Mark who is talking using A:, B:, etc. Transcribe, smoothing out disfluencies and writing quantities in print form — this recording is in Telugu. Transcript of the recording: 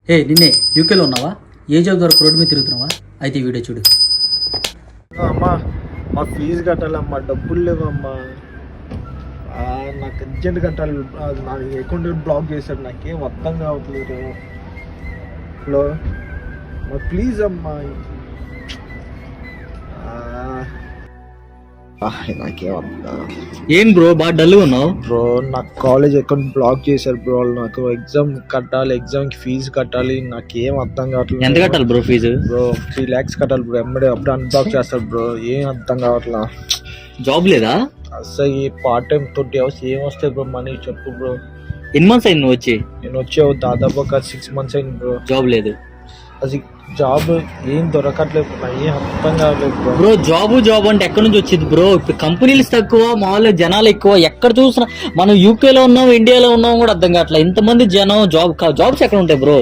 A: హే నిన్నే యూకేలో ఉన్నావా? ఏ జాబ్ ద్వారా రోడ్డు మీద తిరుగుతున్నావా? అయితే ఈ వీడియో చూడు.
B: అమ్మా మా ఫీజు కట్టాలమ్మా, డబ్బులు లేవమ్మా. నాకు అర్జెంట్ కట్టాలి. నా అకౌంట్ బ్లాక్ చేశాడు, నాకేం అర్థం కావట్లేదు. హలో ప్లీజ్ అమ్మా. నాకేం అర్థం.
A: ఏం బ్రో బాగా డల్గా ఉన్నావు?
B: బ్రో నాకు కాలేజ్ అకౌంట్ బ్లాక్ చేశారు బ్రో. నాకు ఎగ్జామ్ కట్టాలి, ఎగ్జామ్కి ఫీజు కట్టాలి. నాకేం అర్థం కావట్లేదు.
A: ఎంత కట్టాలి బ్రో ఫీజు?
B: బ్రో 3 lakhs కట్టాలి బ్రో. ఎమ్మడే అప్పుడు అన్బ్లాక్ చేస్తారు బ్రో. ఏం అర్థం కావట్లా.
A: జాబ్ లేదా?
B: అసలు ఈ పార్ట్ టైం 20 hours ఏం వస్తాయి బ్రో మనీ? చెప్పు బ్రో.
A: ఎన్ని మంత్స్ అయింది నువ్వు వచ్చి?
B: నేను వచ్చే దాదాపు ఒక 6 months అయింది బ్రో.
A: జాబ్ లేదు.
B: అది జాబ్ ఏం దొరకట్లేదు, ఏం అర్థం కావట్లేదు బ్రో.
A: బ్రో జాబ్ అంటే ఎక్కడి నుంచి వచ్చింది బ్రో? ఇప్పుడు కంపెనీలు తక్కువ, మామూలుగా జనాలు ఎక్కువ. ఎక్కడ చూసినా మనం యూకేలో ఉన్నాం, ఇండియాలో ఉన్నాం కూడా అర్థం కావట్లేదు. ఇంతమంది జనం జాబ్స్ ఎక్కడ ఉంటాయి బ్రో?